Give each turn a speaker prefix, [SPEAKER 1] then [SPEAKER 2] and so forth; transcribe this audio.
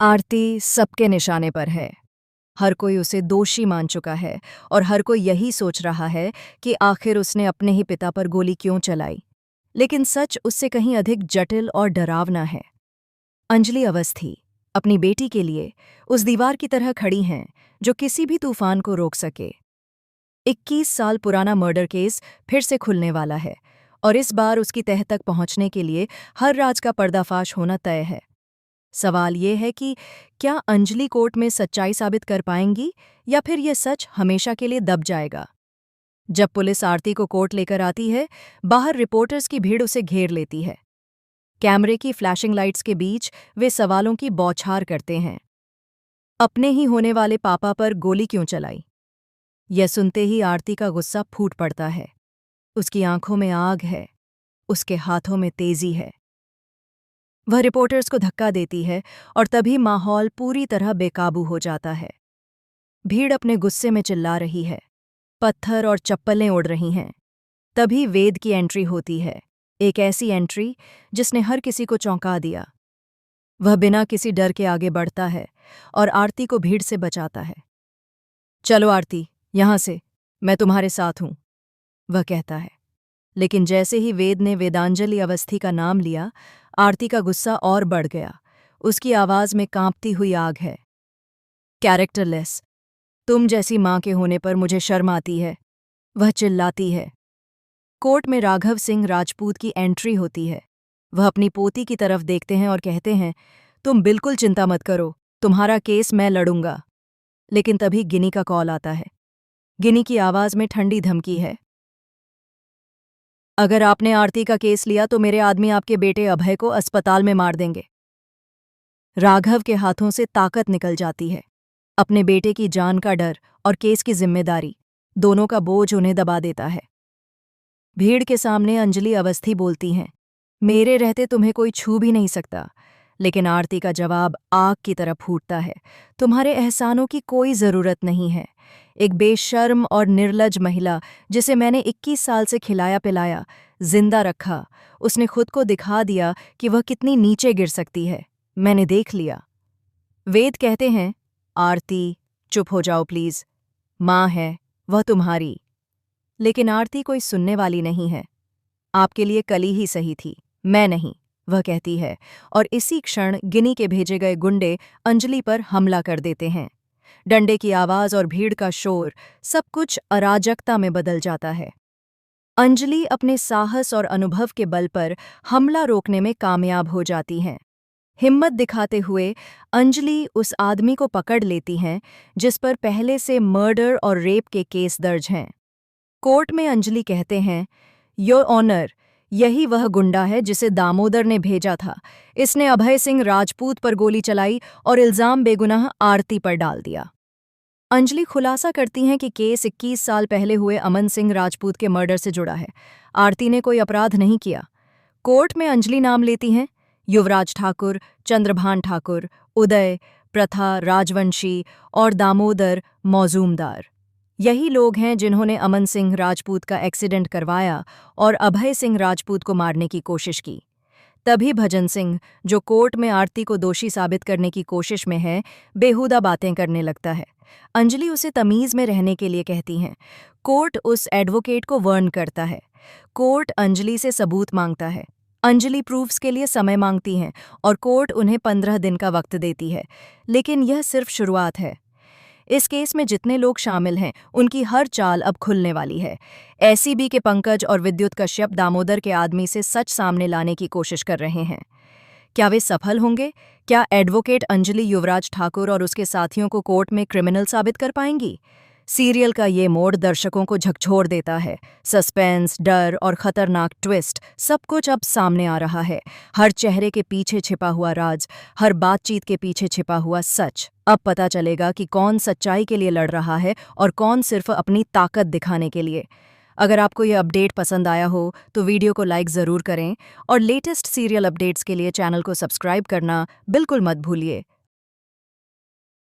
[SPEAKER 1] आरती सबके निशाने पर है। हर कोई उसे दोषी मान चुका है और हर कोई यही सोच रहा है कि आखिर उसने अपने ही पिता पर गोली क्यों चलाई। लेकिन सच उससे कहीं अधिक जटिल और डरावना है। अंजलि अवस्थी अपनी बेटी के लिए उस दीवार की तरह खड़ी हैं जो किसी भी तूफान को रोक सके। 21 साल पुराना मर्डर केस फिर से खुलने वाला है और इस बार उसकी तह तक पहुंचने के लिए हर राज का पर्दाफाश होना तय है। सवाल ये है कि क्या अंजलि कोर्ट में सच्चाई साबित कर पाएंगी या फिर यह सच हमेशा के लिए दब जाएगा। जब पुलिस आरती को कोर्ट लेकर आती है, बाहर रिपोर्टर्स की भीड़ उसे घेर लेती है। कैमरे की फ्लैशिंग लाइट्स के बीच वे सवालों की बौछार करते हैं। अपने ही होने वाले पापा पर गोली क्यों चलाई? यह सुनते ही आरती का गुस्सा फूट पड़ता है। उसकी आंखों में आग है, उसके हाथों में तेजी है। वह रिपोर्टर्स को धक्का देती है और तभी माहौल पूरी तरह बेकाबू हो जाता है। भीड़ अपने गुस्से में चिल्ला रही है, पत्थर और चप्पलें उड़ रही हैं। तभी वेद की एंट्री होती है, एक ऐसी एंट्री जिसने हर किसी को चौंका दिया। वह बिना किसी डर के आगे बढ़ता है और आरती को भीड़ से बचाता है। चलो आरती, यहां से, मैं तुम्हारे साथ हूं, वह कहता है। लेकिन जैसे ही वेद ने वेदांजलि अवस्थी का नाम लिया, आरती का गुस्सा और बढ़ गया। उसकी आवाज में कांपती हुई आग है। कैरेक्टरलेस, तुम जैसी मां के होने पर मुझे शर्म आती है, वह चिल्लाती है। कोर्ट में राघव सिंह राजपूत की एंट्री होती है। वह अपनी पोती की तरफ देखते हैं और कहते हैं, तुम बिल्कुल चिंता मत करो, तुम्हारा केस मैं लड़ूंगा। लेकिन तभी गिनी का कॉल आता है। गिनी की आवाज में ठंडी धमकी है। अगर आपने आरती का केस लिया तो मेरे आदमी आपके बेटे अभय को अस्पताल में मार देंगे। राघव के हाथों से ताकत निकल जाती है। अपने बेटे की जान का डर और केस की जिम्मेदारी, दोनों का बोझ उन्हें दबा देता है। भीड़ के सामने अंजलि अवस्थी बोलती हैं, मेरे रहते तुम्हें कोई छू भी नहीं सकता। लेकिन आरती का जवाब आग की तरह फूटता है, तुम्हारे एहसानों की कोई जरूरत नहीं है। एक बेशर्म और निर्लज महिला जिसे मैंने 21 साल से खिलाया पिलाया, जिंदा रखा, उसने खुद को दिखा दिया कि वह कितनी नीचे गिर सकती है। मैंने देख लिया। वेद कहते हैं, आरती चुप हो जाओ प्लीज, माँ है वह तुम्हारी। लेकिन आरती कोई सुनने वाली नहीं है। आपके लिए कली ही सही थी, मैं नहीं, वह कहती है। और इसी क्षण गिनी के भेजे गए गुंडे अंजलि पर हमला कर देते हैं। डंडे की आवाज और भीड़ का शोर, सब कुछ अराजकता में बदल जाता है। अंजलि अपने साहस और अनुभव के बल पर हमला रोकने में कामयाब हो जाती हैं। हिम्मत दिखाते हुए अंजलि उस आदमी को पकड़ लेती हैं जिस पर पहले से मर्डर और रेप के केस दर्ज हैं। कोर्ट में अंजलि कहते हैं, योर ऑनर, यही वह गुंडा है जिसे दामोदर ने भेजा था। इसने अभय सिंह राजपूत पर गोली चलाई और इल्जाम बेगुनाह आरती पर डाल दिया। अंजलि खुलासा करती हैं कि केस 21 साल पहले हुए अमन सिंह राजपूत के मर्डर से जुड़ा है। आरती ने कोई अपराध नहीं किया। कोर्ट में अंजलि नाम लेती हैं युवराज ठाकुर, चंद्रभान ठाकुर, उदय, प्रथा राजवंशी और दामोदर मौजूमदार। यही लोग हैं जिन्होंने अमन सिंह राजपूत का एक्सीडेंट करवाया और अभय सिंह राजपूत को मारने की कोशिश की। तभी भजन सिंह, जो कोर्ट में आरती को दोषी साबित करने की कोशिश में है, बेहुदा बातें करने लगता है। अंजलि उसे तमीज में रहने के लिए कहती हैं। कोर्ट उस एडवोकेट को वार्न करता है। कोर्ट अंजलि से सबूत मांगता है। अंजलि प्रूफ्स के लिए समय मांगती हैं और कोर्ट उन्हें 15 दिन का वक्त देती है। लेकिन यह सिर्फ शुरुआत है। इस केस में जितने लोग शामिल हैं, उनकी हर चाल अब खुलने वाली है। एसीबी के पंकज और विद्युत कश्यप दामोदर के आदमी से सच सामने लाने की कोशिश कर रहे हैं। क्या वे सफल होंगे? क्या एडवोकेट अंजलि युवराज ठाकुर और उसके साथियों को कोर्ट में क्रिमिनल साबित कर पाएंगी? सीरियल का ये मोड़ दर्शकों को झकझोर देता है। सस्पेंस, डर और खतरनाक ट्विस्ट, सब कुछ अब सामने आ रहा है। हर चेहरे के पीछे छिपा हुआ राज, हर बातचीत के पीछे छिपा हुआ सच। अब पता चलेगा कि कौन सच्चाई के लिए लड़ रहा है और कौन सिर्फ अपनी ताकत दिखाने के लिए। अगर आपको यह अपडेट पसंद आया हो तो वीडियो को लाइक ज़रूर करें और लेटेस्ट सीरियल अपडेट्स के लिए चैनल को सब्सक्राइब करना बिल्कुल मत भूलिए।